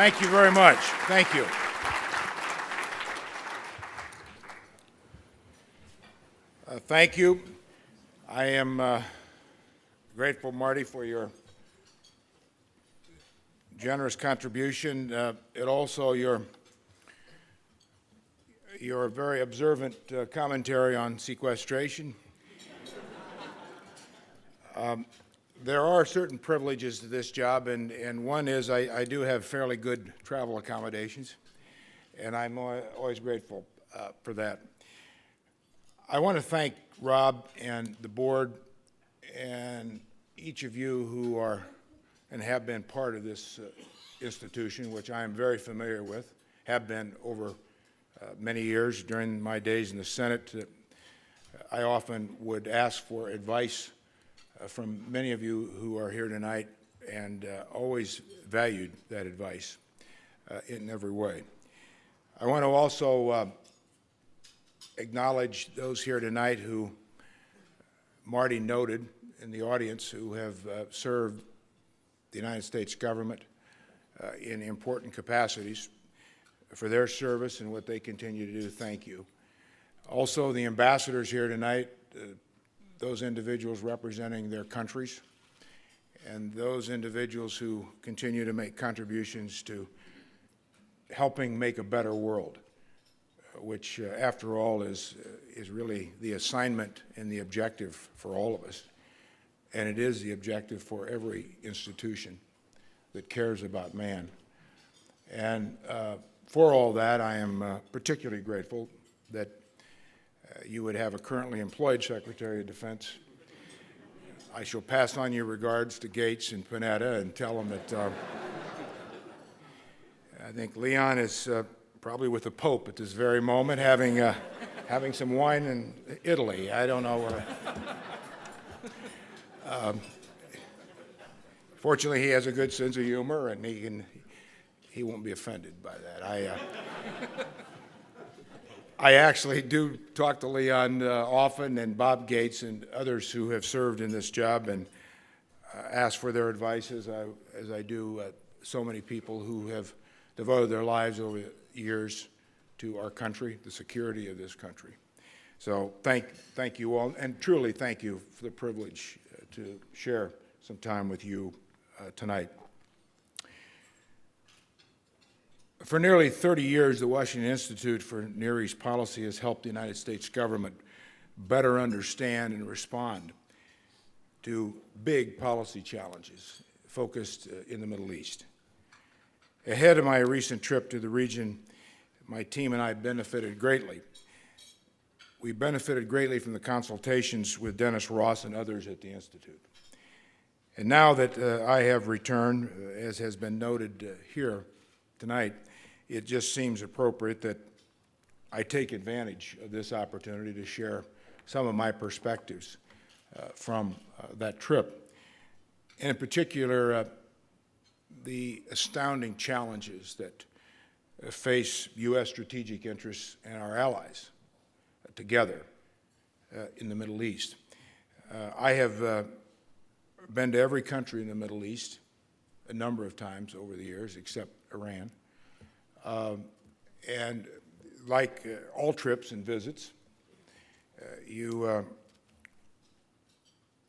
Thank you very much. Thank you. Thank you. I am grateful, Marty, for your generous contribution. And also your very observant commentary on sequestration. There are certain privileges to this job, and one is I do have fairly good travel accommodations, and I'm always grateful for that. I want to thank Rob and the board and each of you who are and have been part of this institution, which I am very familiar with, have been over many years. During my days in the Senate, I often would ask for advice from many of you who are here tonight, and always valued that advice in every way. I want to also acknowledge those here tonight who Marty noted in the audience who have served the United States government in important capacities for their service and what they continue to do. Thank you. Also, the ambassadors here tonight, those individuals representing their countries, and those individuals who continue to make contributions to helping make a better world, which, after all, is really the assignment and the objective for all of us. And it is the objective for every institution that cares about man. And for all that, I am particularly grateful that you would have a currently employed Secretary of Defense. I shall pass on your regards to Gates and Panetta and tell them that I think Leon is probably with the Pope at this very moment, having some wine in Italy. I don't know. Fortunately, he has a good sense of humor, and he won't be offended by that. I actually do talk to Leon often, and Bob Gates and others who have served in this job, and ask for their advice as I do so many people who have devoted their lives over the years to our country, the security of this country. So thank you all, and truly thank you for the privilege to share some time with you tonight. For nearly 30 years, the Washington Institute for Near East Policy has helped the United States government better understand and respond to big policy challenges focused in the Middle East. Ahead of my recent trip to the region, my team and I benefited greatly. We benefited greatly from the consultations with Dennis Ross and others at the Institute. And now that I have returned, as has been noted here tonight, it just seems appropriate that I take advantage of this opportunity to share some of my perspectives from that trip. And in particular, the astounding challenges that face U.S. strategic interests and our allies together in the Middle East. I have been to every country in the Middle East a number of times over the years, except Iran. And like all trips and visits, you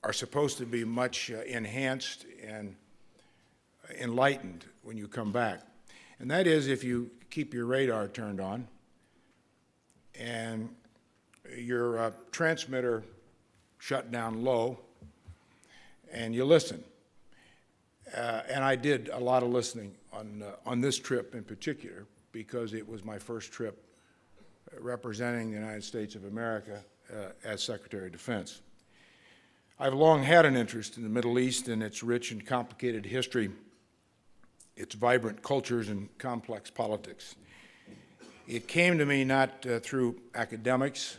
are supposed to be much enhanced and enlightened when you come back. And that is if you keep your radar turned on and your transmitter shut down low, and you listen. And I did a lot of listening on this trip in particular, because it was my first trip representing the United States of America as Secretary of Defense. I've long had an interest in the Middle East and its rich and complicated history, its vibrant cultures and complex politics. It came to me not through academics,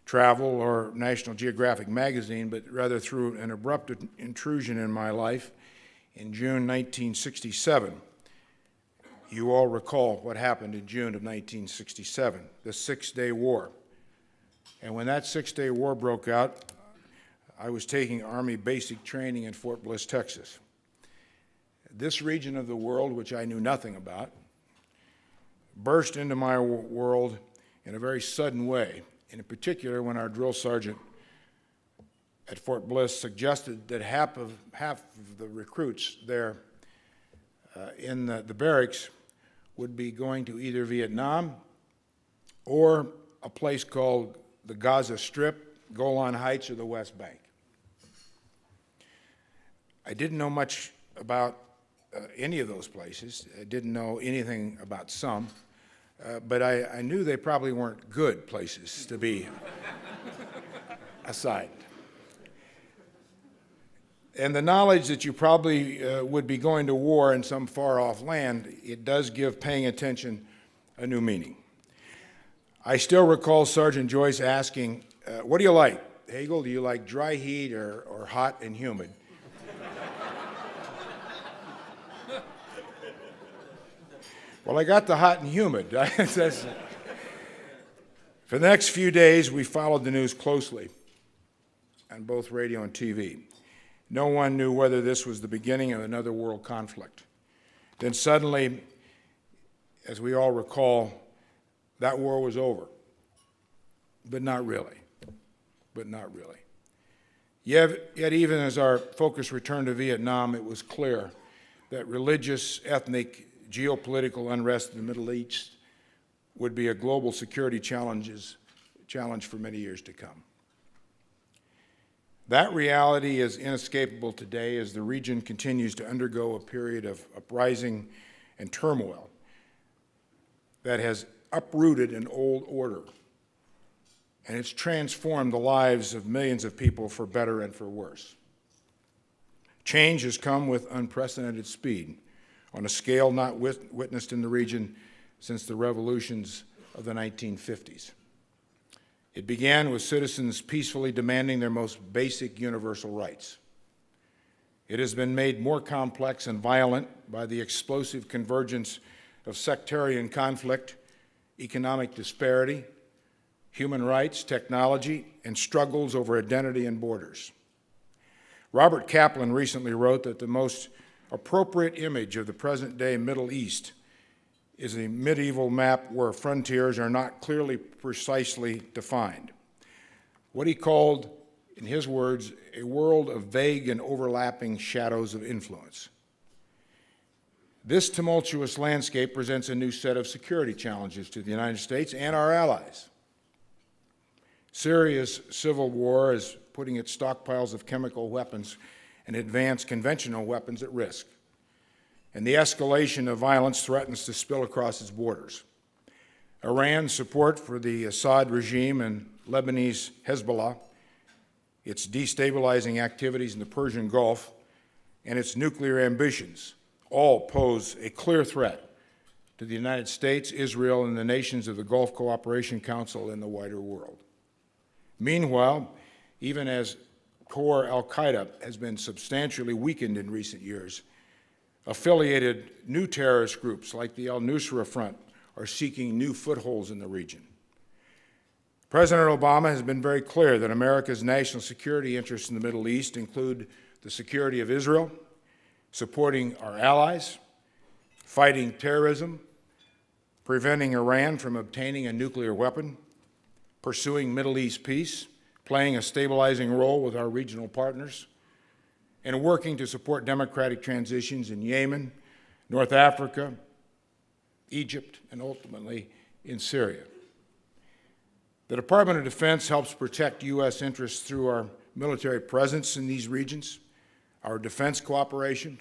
travel, or National Geographic magazine, but rather through an abrupt intrusion in my life in June 1967. You all recall what happened in June of 1967, the Six-Day War. And when that Six-Day War broke out, I was taking Army basic training in Fort Bliss, Texas. this region of the world, which I knew nothing about, burst into my world in a very sudden way, and in particular when our drill sergeant at Fort Bliss suggested that half of the recruits there in the barracks would be going to either Vietnam or a place called the Gaza Strip, Golan Heights, or the West Bank. I didn't know much about any of those places. I didn't know anything about some, but I knew they probably weren't good places to be assigned. And the knowledge that you probably would be going to war in some far-off land, it does give paying attention a new meaning. I still recall Sergeant Joyce asking, what do you like, Hagel? Do you like dry heat or hot and humid? Well, I got the hot and humid. For the next few days, we followed the news closely on both radio and TV. No one knew whether this was the beginning of another world conflict. Then suddenly, as we all recall, that war was over. But not really. But not really. Yet even as our focus returned to Vietnam, it was clear that religious, ethnic, geopolitical unrest in the Middle East would be a global security challenge for many years to come. That reality is inescapable today as the region continues to undergo a period of uprising and turmoil that has uprooted an old order, and it's transformed the lives of millions of people for better and for worse. Change has come with unprecedented speed on a scale not witnessed in the region since the revolutions of the 1950s. It began with citizens peacefully demanding their most basic universal rights. It has been made more complex and violent by the explosive convergence of sectarian conflict, economic disparity, human rights, technology, and struggles over identity and borders. Robert Kaplan recently wrote that the most appropriate image of the present-day Middle East is a medieval map where frontiers are not clearly, precisely defined. What he called, in his words, a world of vague and overlapping shadows of influence. This tumultuous landscape presents a new set of security challenges to the United States and our allies. Syria's civil war is putting its stockpiles of chemical weapons and advanced conventional weapons at risk, and the escalation of violence threatens to spill across its borders. Iran's support for the Assad regime and Lebanese Hezbollah, its destabilizing activities in the Persian Gulf, and its nuclear ambitions all pose a clear threat to the United States, Israel, and the nations of the Gulf Cooperation Council and the wider world. Meanwhile, even as core al-Qaeda has been substantially weakened in recent years, affiliated new terrorist groups like the al-Nusra Front are seeking new footholds in the region. President Obama has been very clear that America's national security interests in the Middle East include the security of Israel, supporting our allies, fighting terrorism, preventing Iran from obtaining a nuclear weapon, pursuing Middle East peace, playing a stabilizing role with our regional partners, and working to support democratic transitions in Yemen, North Africa, Egypt, and ultimately in Syria. The Department of Defense helps protect U.S. interests through our military presence in these regions, our defense cooperation,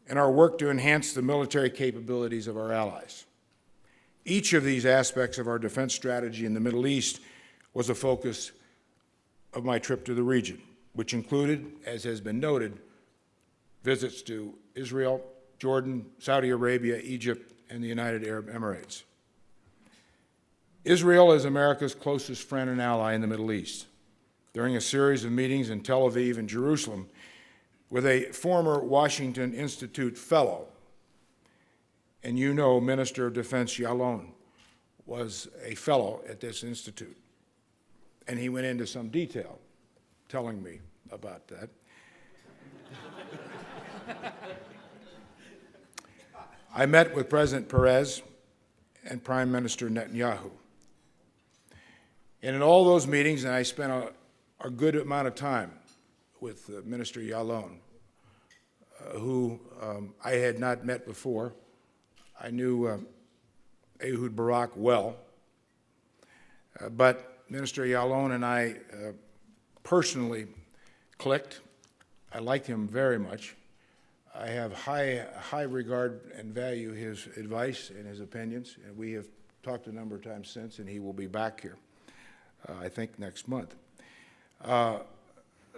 and our work to enhance the military capabilities of our allies. Each of these aspects of our defense strategy in the Middle East was a focus of my trip to the region, which included, as has been noted, visits to Israel, Jordan, Saudi Arabia, Egypt, and the United Arab Emirates. Israel is America's closest friend and ally in the Middle East. During a series of meetings in Tel Aviv and Jerusalem with a former Washington Institute fellow, and you know Minister of Defense Yalon was a fellow at this institute, and he went into some detail telling me about that. I met with President Perez and Prime Minister Netanyahu. And in all those meetings, and I spent a good amount of time with Minister Yalon, who I had not met before. I knew Ehud Barak well, but Minister Yalon and I personally clicked. I liked him very much. I have high regard and value his advice and his opinions, and we have talked a number of times since, and he will be back here, I think, next month.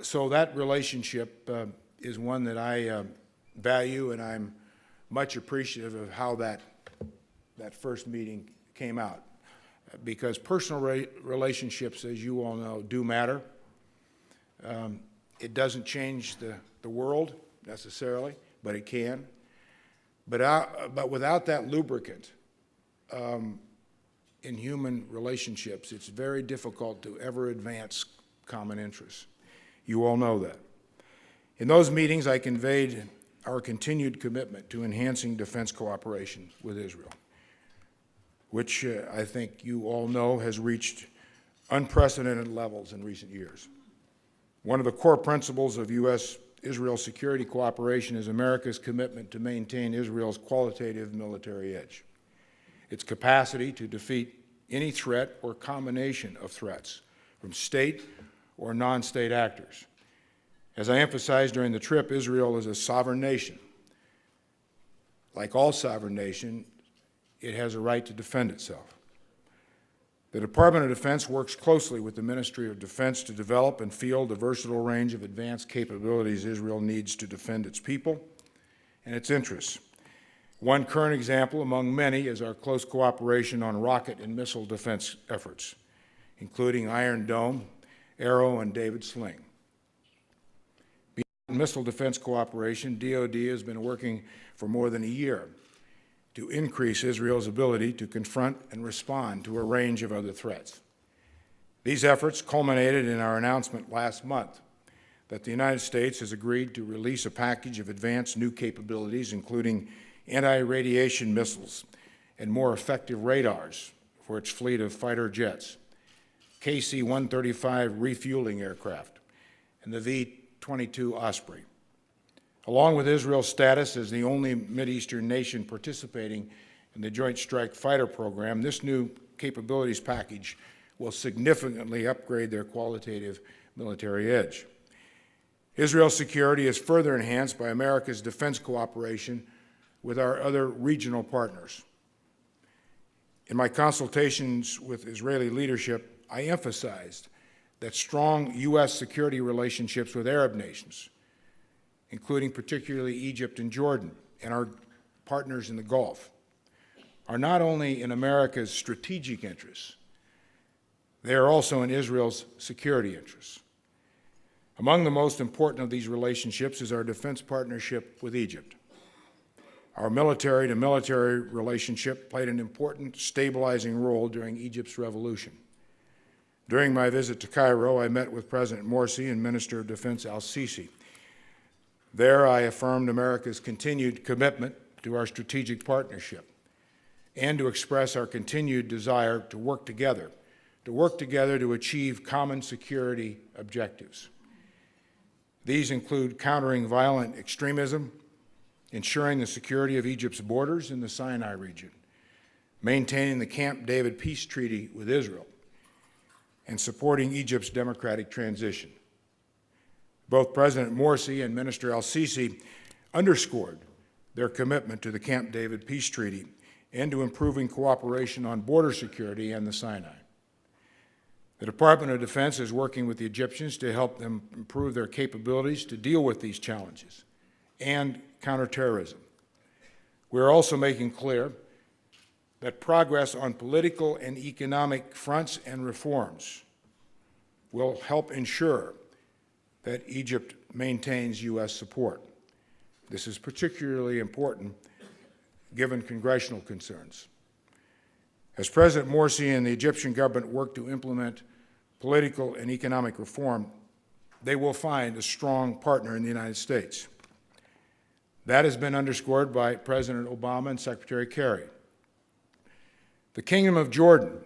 So that relationship is one that I value, and I'm much appreciative of how that first meeting came out. Because personal relationships, as you all know, do matter. It doesn't change the world necessarily, but it can. But without that lubricant in human relationships, it's very difficult to ever advance common interests. You all know that. In those meetings, I conveyed our continued commitment to enhancing defense cooperation with Israel, which I think you all know has reached unprecedented levels in recent years. One of the core principles of U.S.-Israel security cooperation is America's commitment to maintain Israel's qualitative military edge, its capacity to defeat any threat or combination of threats from state or non-state actors. As I emphasized during the trip, Israel is a sovereign nation. Like all sovereign nations, it has a right to defend itself. The Department of Defense works closely with the Ministry of Defense to develop and field a versatile range of advanced capabilities Israel needs to defend its people and its interests. One current example among many is our close cooperation on rocket and missile defense efforts, including Iron Dome, Arrow, and David Sling. Beyond missile defense cooperation, DoD has been working for more than a year to increase Israel's ability to confront and respond to a range of other threats. These efforts culminated in our announcement last month that the United States has agreed to release a package of advanced new capabilities, including anti-radiation missiles and more effective radars for its fleet of fighter jets, KC-135 refueling aircraft, and the V-22 Osprey. Along with Israel's status as the only Mideastern nation participating in the Joint Strike Fighter program, this new capabilities package will significantly upgrade their qualitative military edge. Israel's security is further enhanced by America's defense cooperation with our other regional partners. In my consultations with Israeli leadership, I emphasized that strong U.S. security relationships with Arab nations, including particularly Egypt and Jordan, and our partners in the Gulf, are not only in America's strategic interests, they are also in Israel's security interests. Among the most important of these relationships is our defense partnership with Egypt. Our military-to-military relationship played an important stabilizing role during Egypt's revolution. During my visit to Cairo, I met with President Morsi and Minister of Defense al-Sisi. There, I affirmed America's continued commitment to our strategic partnership and to express our continued desire to work together to achieve common security objectives. These include countering violent extremism, ensuring the security of Egypt's borders in the Sinai region, maintaining the Camp David peace treaty with Israel, and supporting Egypt's democratic transition. Both President Morsi and Minister al-Sisi underscored their commitment to the Camp David peace treaty and to improving cooperation on border security and the Sinai. The Department of Defense is working with the Egyptians to help them improve their capabilities to deal with these challenges and counterterrorism. We are also making clear that progress on political and economic fronts and reforms will help ensure that Egypt maintains U.S. support. This is particularly important given congressional concerns. As President Morsi and the Egyptian government work to implement political and economic reform, they will find a strong partner in the United States. That has been underscored by President Obama and Secretary Kerry. The Kingdom of Jordan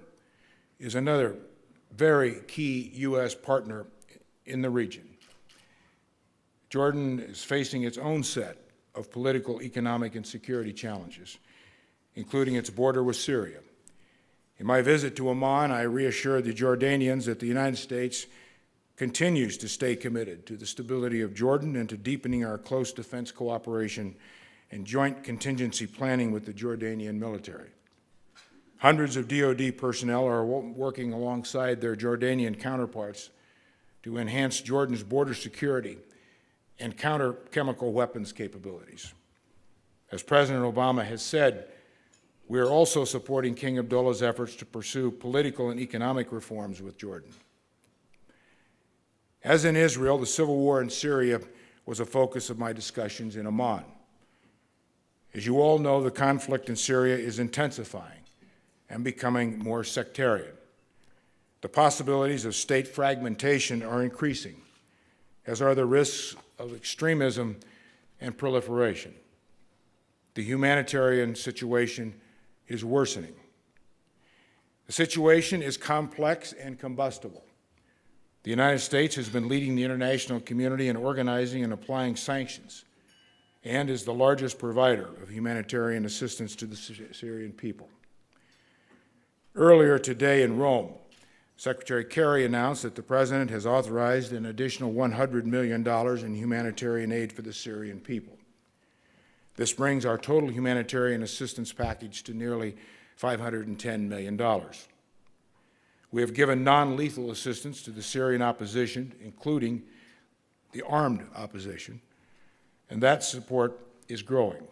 is another very key U.S. partner in the region. Jordan is facing its own set of political, economic, and security challenges, including its border with Syria. In my visit to Amman, I reassured the Jordanians that the United States continues to stay committed to the stability of Jordan and to deepening our close defense cooperation and joint contingency planning with the Jordanian military. Hundreds of DoD personnel are working alongside their Jordanian counterparts to enhance Jordan's border security and counter chemical weapons capabilities. As President Obama has said, we are also supporting King Abdullah's efforts to pursue political and economic reforms with Jordan. As in Israel, the civil war in Syria was a focus of my discussions in Amman. As you all know, the conflict in Syria is intensifying and becoming more sectarian. The possibilities of state fragmentation are increasing, as are the risks of extremism and proliferation. The humanitarian situation is worsening. The situation is complex and combustible. The United States has been leading the international community in organizing and applying sanctions and is the largest provider of humanitarian assistance to the Syrian people. Earlier today in Rome, Secretary Kerry announced that the President has authorized an additional $100 million in humanitarian aid for the Syrian people. This brings our total humanitarian assistance package to nearly $510 million. We have given non-lethal assistance to the Syrian opposition, including the armed opposition, and that support is growing.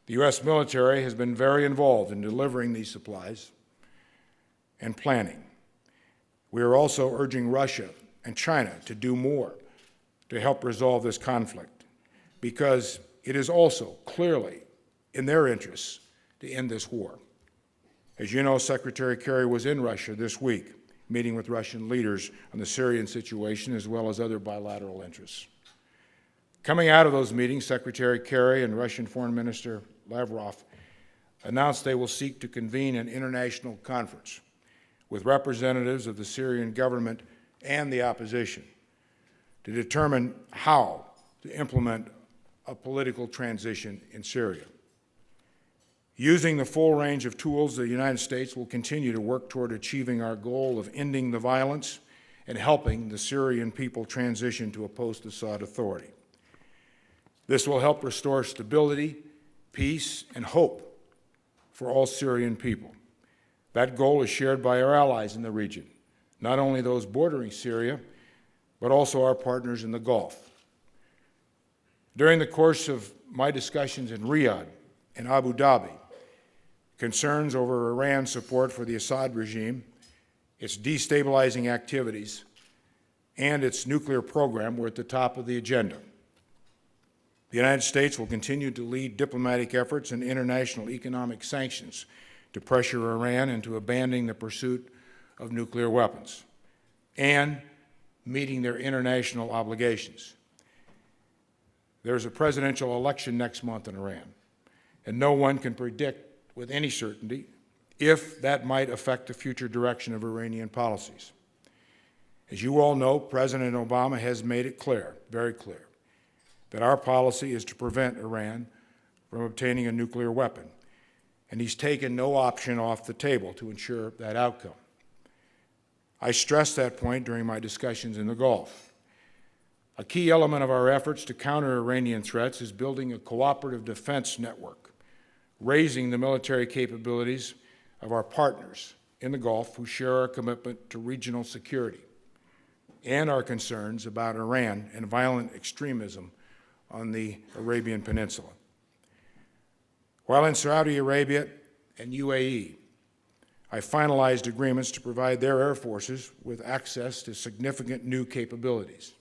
The U.S. military has been very involved in delivering these supplies and planning. We are also urging Russia and China to do more to help resolve this conflict, because it is also clearly in their interests to end this war. As you know, Secretary Kerry was in Russia this week, meeting with Russian leaders on the Syrian situation as well as other bilateral interests. Coming out of those meetings, Secretary Kerry and Russian Foreign Minister Lavrov announced they will seek to convene an international conference with representatives of the Syrian government and the opposition to determine how to implement a political transition in Syria. Using the full range of tools, the United States will continue to work toward achieving our goal of ending the violence and helping the Syrian people transition to a post-Assad authority. This will help restore stability, peace, and hope for all Syrian people. That goal is shared by our allies in the region, not only those bordering Syria, but also our partners in the Gulf. During the course of my discussions in Riyadh and Abu Dhabi, concerns over Iran's support for the Assad regime, its destabilizing activities, and its nuclear program were at the top of the agenda. The United States will continue to lead diplomatic efforts and international economic sanctions to pressure Iran into abandoning the pursuit of nuclear weapons and meeting their international obligations. There's a presidential election next month in Iran, and no one can predict with any certainty if that might affect the future direction of Iranian policies. As you all know, President Obama has made it clear, very clear, that our policy is to prevent Iran from obtaining a nuclear weapon, and he's taken no option off the table to ensure that outcome. I stressed that point during my discussions in the Gulf. A key element of our efforts to counter Iranian threats is building a cooperative defense network, raising the military capabilities of our partners in the Gulf who share our commitment to regional security and our concerns about Iran and violent extremism on the Arabian Peninsula. While in Saudi Arabia and UAE, I finalized agreements to provide their air forces with access to significant new capabilities.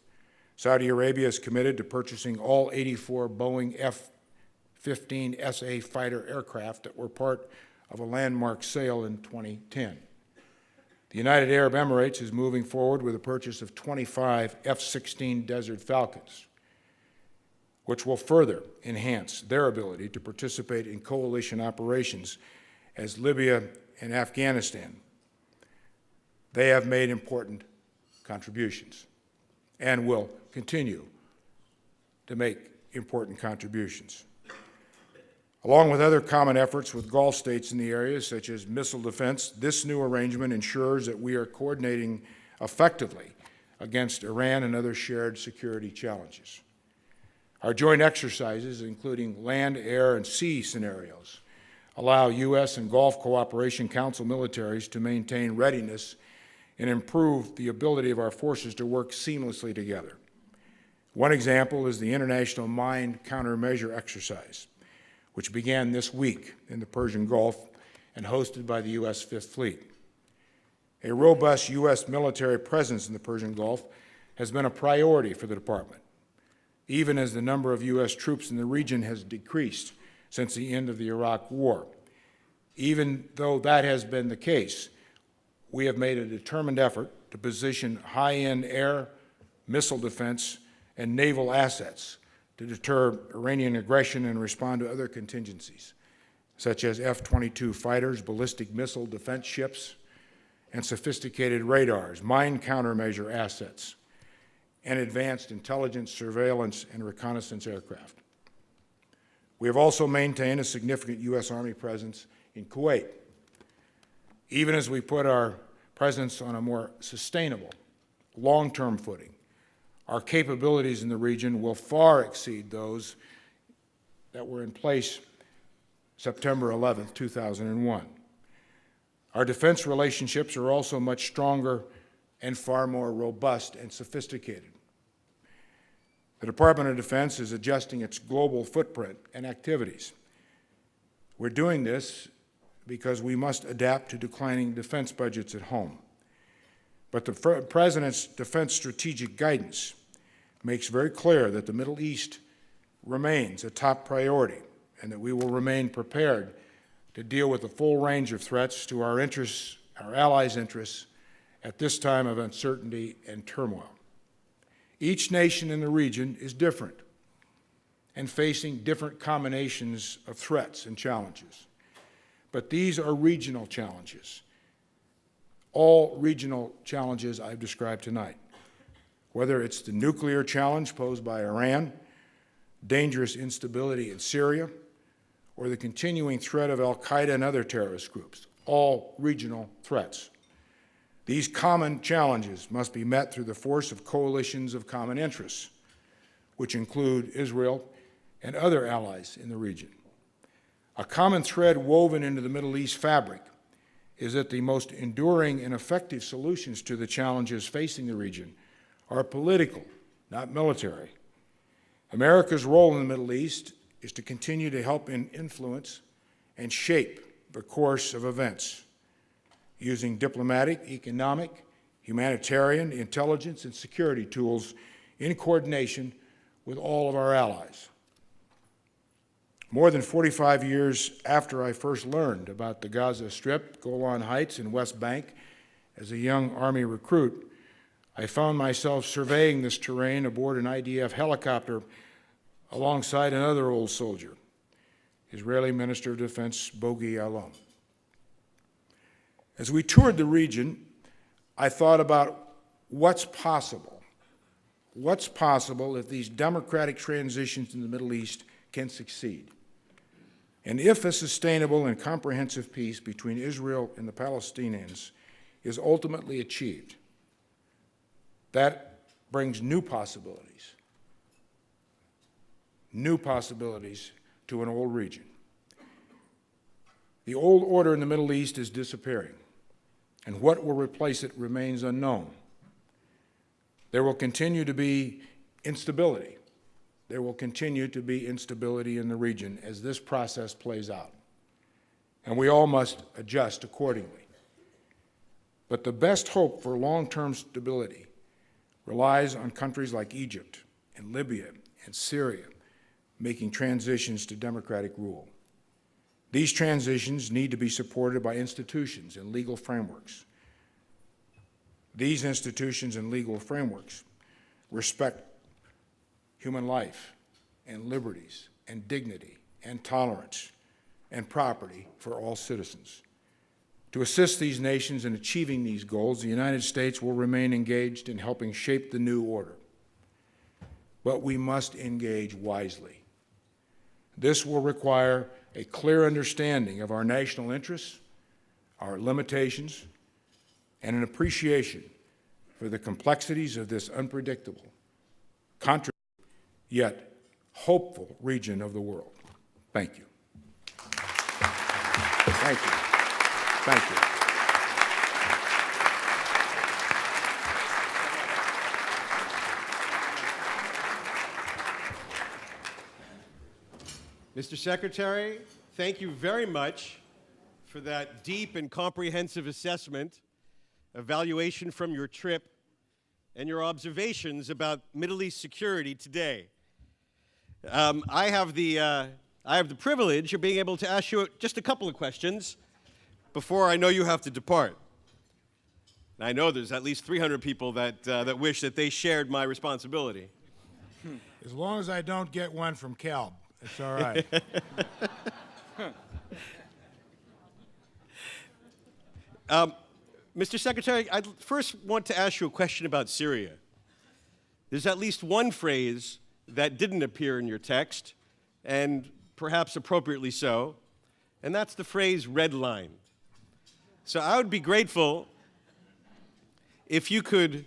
Saudi Arabia is committed to purchasing all 84 Boeing F-15 SA fighter aircraft that were part of a landmark sale in 2010. The United Arab Emirates is moving forward with the purchase of 25 F-16 Desert Falcons. which will further enhance their ability to participate in coalition operations as Libya and Afghanistan. They have made important contributions and will continue to make important contributions. Along with other common efforts with Gulf states in the area, such as missile defense, this new arrangement ensures that we are coordinating effectively against Iran and other shared security challenges. Our joint exercises, including land, air, and sea scenarios, allow U.S. and Gulf Cooperation Council militaries to maintain readiness and improve the ability of our forces to work seamlessly together. One example is the International Mine Countermeasure Exercise, which began this week in the Persian Gulf and hosted by the U.S. Fifth Fleet. A robust U.S. military presence in the Persian Gulf has been a priority for the Department, even as the number of U.S. troops in the region has decreased since the end of the Iraq War. Even though that has been the case, we have made a determined effort to position high-end air, missile defense, and naval assets to deter Iranian aggression and respond to other contingencies, such as F-22 fighters, ballistic missile defense ships, and sophisticated radars, mine countermeasure assets, and advanced intelligence, surveillance, and reconnaissance aircraft. We have also maintained a significant U.S. Army presence in Kuwait, even as we put our presence on a more sustainable, long-term footing. Our capabilities in the region will far exceed those that were in place September 11, 2001. Our defense relationships are also much stronger and far more robust and sophisticated. The Department of Defense is adjusting its global footprint and activities. We're doing this because we must adapt to declining defense budgets at home. But the President's defense strategic guidance makes very clear that the Middle East remains a top priority and that we will remain prepared to deal with the full range of threats to our interests, our allies' interests, at this time of uncertainty and turmoil. Each nation in the region is different and facing different combinations of threats and challenges. But these are regional challenges, all regional challenges I've described tonight, whether it's the nuclear challenge posed by Iran, dangerous instability in Syria, or the continuing threat of al-Qaeda and other terrorist groups, all regional threats. These common challenges must be met through the force of coalitions of common interests, which include Israel and other allies in the region. A common thread woven into the Middle East fabric is that the most enduring and effective solutions to the challenges facing the region are political, not military. America's role in the Middle East is to continue to help influence and shape the course of events using diplomatic, economic, humanitarian, intelligence, and security tools in coordination with all of our allies. More than 45 years after I first learned about the Gaza Strip, Golan Heights, and West Bank as a young Army recruit, I found myself surveying this terrain aboard an IDF helicopter alongside another old soldier, Israeli Minister of Defense Bogi Ya'alon. As we toured the region, I thought about what's possible. What's possible if these democratic transitions in the Middle East can succeed? And if a sustainable and comprehensive peace between Israel and the Palestinians is ultimately achieved, that brings new possibilities to an old region. The old order in the Middle East is disappearing, and what will replace it remains unknown. There will continue to be instability. There will continue to be instability in the region as this process plays out, and we all must adjust accordingly. But the best hope for long-term stability relies on countries like Egypt and Libya and Syria making transitions to democratic rule. These transitions need to be supported by institutions and legal frameworks. These institutions and legal frameworks respect human life, and liberties and dignity and tolerance and property for all citizens. To assist these nations in achieving these goals, the United States will remain engaged in helping shape the new order. But we must engage wisely. This will require a clear understanding of our national interests, our limitations, and an appreciation for the complexities of this unpredictable, yet hopeful region of the world. Thank you. Thank you. Thank you. Mr. Secretary, thank you very much for that deep and comprehensive assessment, evaluation from your trip, and your observations about Middle East security today. I have the privilege of being able to ask you just a couple of questions before I know you have to depart. And I know there's at least 300 people that wish that they shared my responsibility. As long as I don't get one from Cal, it's all right. Mr. Secretary, I first want to ask you a question about Syria. There's at least one phrase that didn't appear in your text, and perhaps appropriately so, and that's the phrase red line. So I would be grateful if you could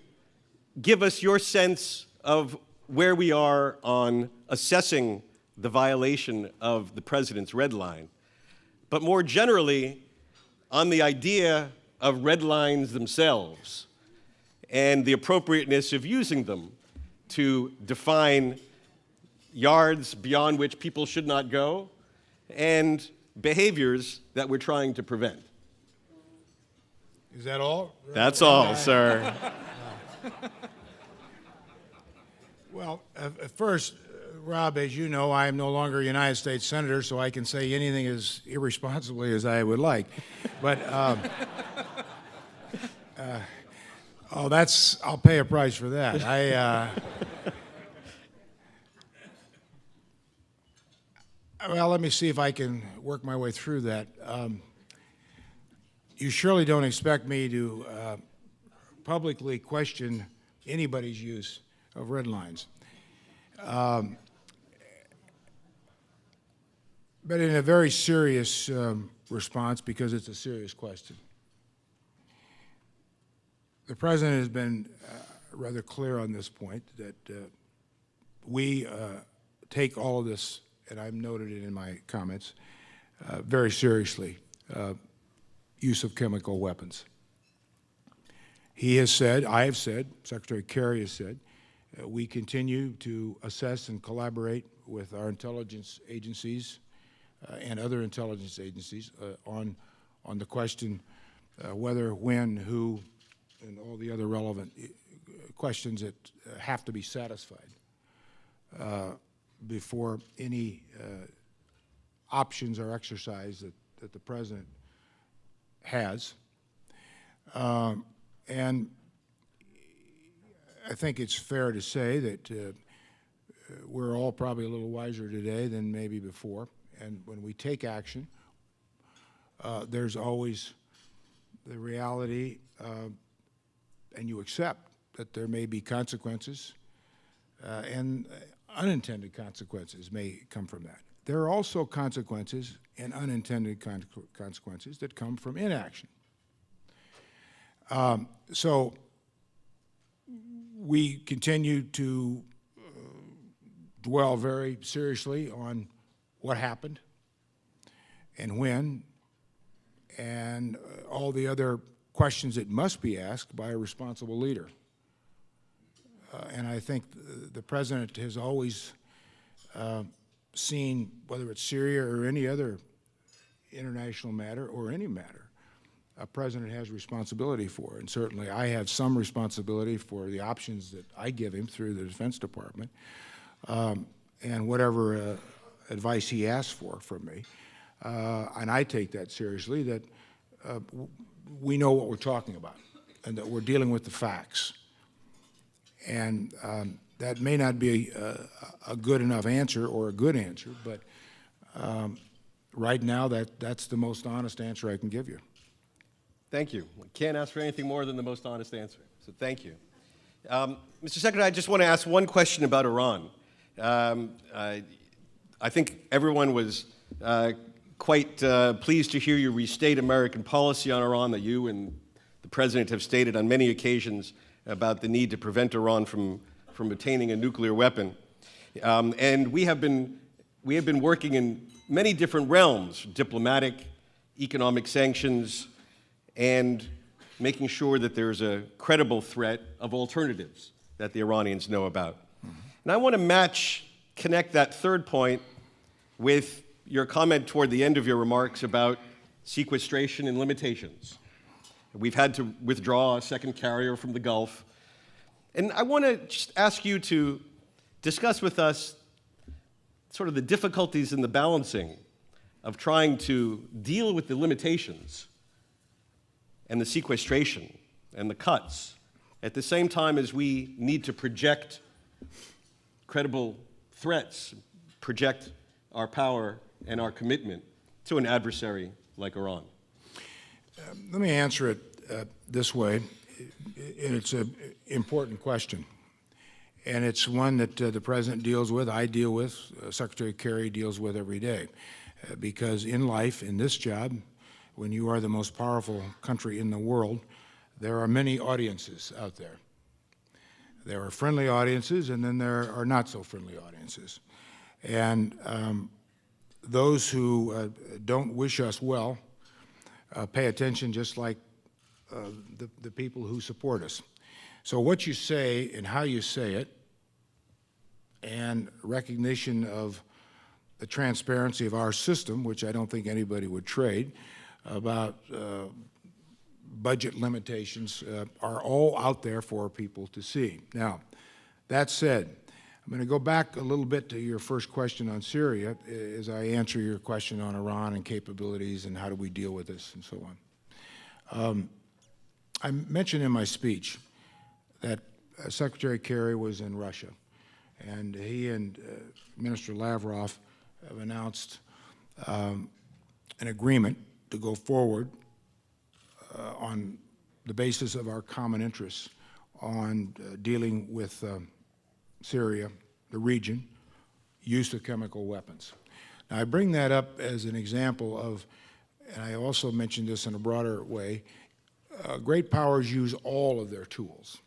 give us your sense of where we are on assessing the violation of the president's red line, but more generally on the idea of red lines themselves and the appropriateness of using them to define yards beyond which people should not go and behaviors that we're trying to prevent. Is that all? That's all, sir. Well, first, Rob, as you know, I am no longer a United States Senator, so I can say anything as irresponsibly as I would like. But, I'll pay a price for that. Well, let me see if I can work my way through that. You surely don't expect me to publicly question anybody's use of red lines. But in a very serious response, because it's a serious question. The President has been rather clear on this point that we take all of this, and I've noted it in my comments, very seriously, use of chemical weapons. He has said, I have said, Secretary Kerry has said, we continue to assess and collaborate with our intelligence agencies and other intelligence agencies on the question whether, when, who, and all the other relevant questions that have to be satisfied before any options are exercised that the President has. And I think it's fair to say that we're all probably a little wiser today than maybe before. And when we take action, there's always the reality, and you accept that there may be consequences, and unintended consequences may come from that. There are also consequences and unintended consequences that come from inaction. So we continue to dwell very seriously on what happened and when, and all the other questions that must be asked by a responsible leader. And I think the President has always seen, whether it's Syria or any other international matter or any matter, a president has responsibility for. And certainly I have some responsibility for the options that I give him through the Defense Department, and whatever advice he asks for from me. And I take that seriously, that we know what we're talking about and that we're dealing with the facts. And that may not be a good enough answer or a good answer, but right now that's the most honest answer I can give you. Thank you. I can't ask for anything more than the most honest answer, so thank you. Mr. Secretary, I just want to ask one question about Iran. I think everyone was quite pleased to hear you restate American policy on Iran, that you and the President have stated on many occasions about the need to prevent Iran from attaining a nuclear weapon. And we have been working in many different realms: diplomatic, economic sanctions, and making sure that there's a credible threat of alternatives that the Iranians know about. And I want to connect that third point with your comment toward the end of your remarks about sequestration and limitations. We've had to withdraw a second carrier from the Gulf. And I want to just ask you to discuss with us sort of the difficulties in the balancing of trying to deal with the limitations and the sequestration and the cuts at the same time as we need to project credible threats, project our power and our commitment to an adversary like Iran. Let me answer it this way, and it's an important question. And it's one that the President deals with, I deal with, Secretary Kerry deals with every day. Because in life, in this job, when you are the most powerful country in the world, there are many audiences out there. There are friendly audiences, and then there are not so friendly audiences. And those who don't wish us well pay attention, just like the people who support us. So what you say and how you say it, and recognition of the transparency of our system, which I don't think anybody would trade, about budget limitations are all out there for people to see. Now, that said, I'm going to go back a little bit to your first question on Syria as I answer your question on Iran and capabilities and how do we deal with this and so on. I mentioned in my speech that Secretary Kerry was in Russia, and he and Minister Lavrov have announced an agreement to go forward on the basis of our common interests on dealing with Syria, the region, use of chemical weapons. Now, I bring that up as an example of, and I also mentioned this in a broader way, great powers use all of their tools.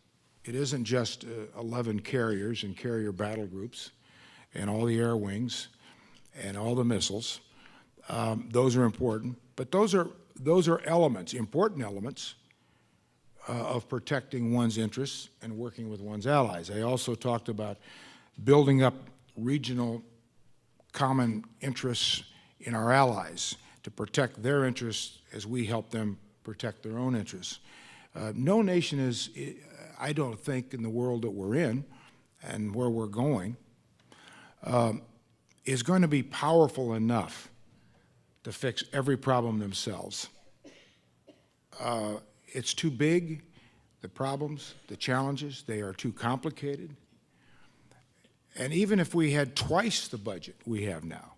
It isn't just 11 carriers and carrier battle groups and all the air wings and all the missiles. Those are important, but those are elements, important elements, of protecting one's interests and working with one's allies. I also talked about building up regional common interests in our allies to protect their interests as we help them protect their own interests. No nation is, I don't think, in the world that we're in and where we're going, is going to be powerful enough to fix every problem themselves. It's too big, the problems, the challenges, they are too complicated. And even if we had twice the budget we have now,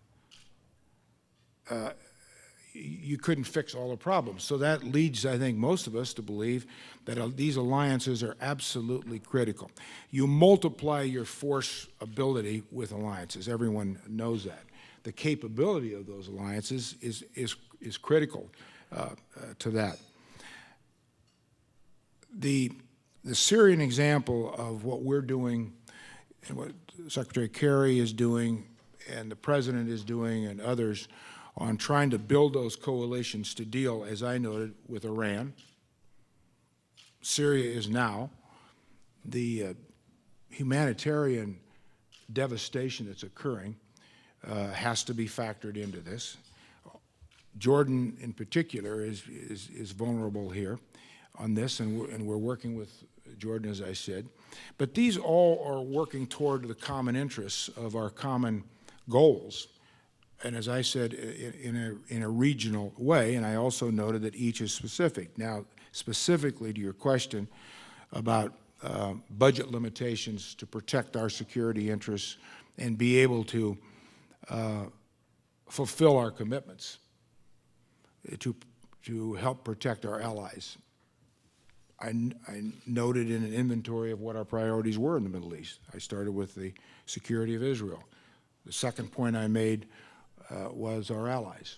you couldn't fix all the problems. So that leads, I think, most of us to believe that these alliances are absolutely critical. You multiply your force ability with alliances. Everyone knows that. The capability of those alliances is critical to that. The Syrian example of what we're doing and what Secretary Kerry is doing and the President is doing and others on trying to build those coalitions to deal, as I noted, with Iran. Syria is now. The humanitarian devastation that's occurring has to be factored into this. Jordan, in particular, is vulnerable here on this, and we're working with Jordan, as I said. But these all are working toward the common interests of our common goals. And as I said, in a regional way, and I also noted that each is specific. Now, specifically to your question about budget limitations to protect our security interests and be able to fulfill our commitments to help protect our allies. I noted in an inventory of what our priorities were in the Middle East. I started with the security of Israel. The second point I made was our allies,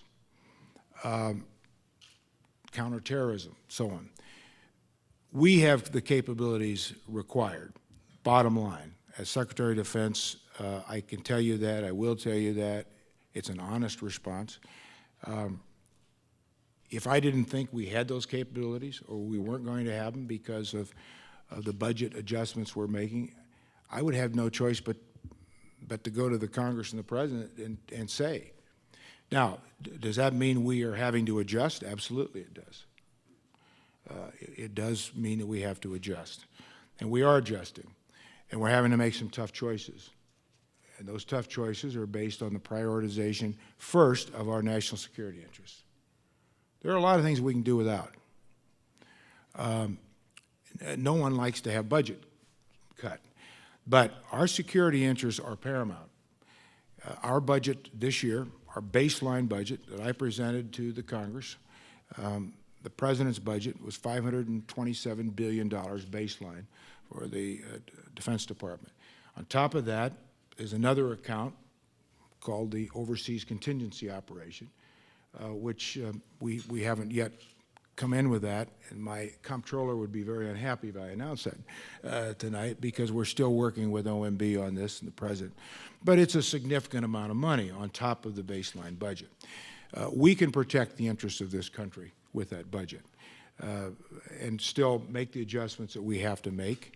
counterterrorism, so on. We have the capabilities required, bottom line. As Secretary of Defense, I can tell you that, I will tell you that. It's an honest response. If I didn't think we had those capabilities or we weren't going to have them because of the budget adjustments we're making, I would have no choice but to go to the Congress and the President and say. Now, does that mean we are having to adjust? Absolutely it does. It does mean that we have to adjust. And we are adjusting. And we're having to make some tough choices. And those tough choices are based on the prioritization, first, of our national security interests. There are a lot of things we can do without. No one likes to have budget cut. But our security interests are paramount. Our budget this year, our baseline budget that I presented to the Congress, the President's budget was $527 billion baseline for the Defense Department. On top of that is another account called the Overseas Contingency Operation, which we haven't yet come in with that, and my comptroller would be very unhappy if I announced that tonight, because we're still working with OMB on this and the President. But it's a significant amount of money on top of the baseline budget. We can protect the interests of this country with that budget and still make the adjustments that we have to make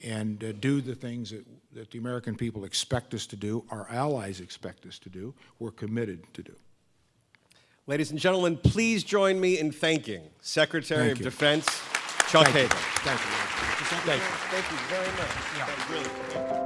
and do the things that the American people expect us to do, our allies expect us to do, we're committed to do. Ladies and gentlemen, please join me in thanking Secretary of Defense Chuck Hagel. Thank you. Thank you very much. Yeah. Really.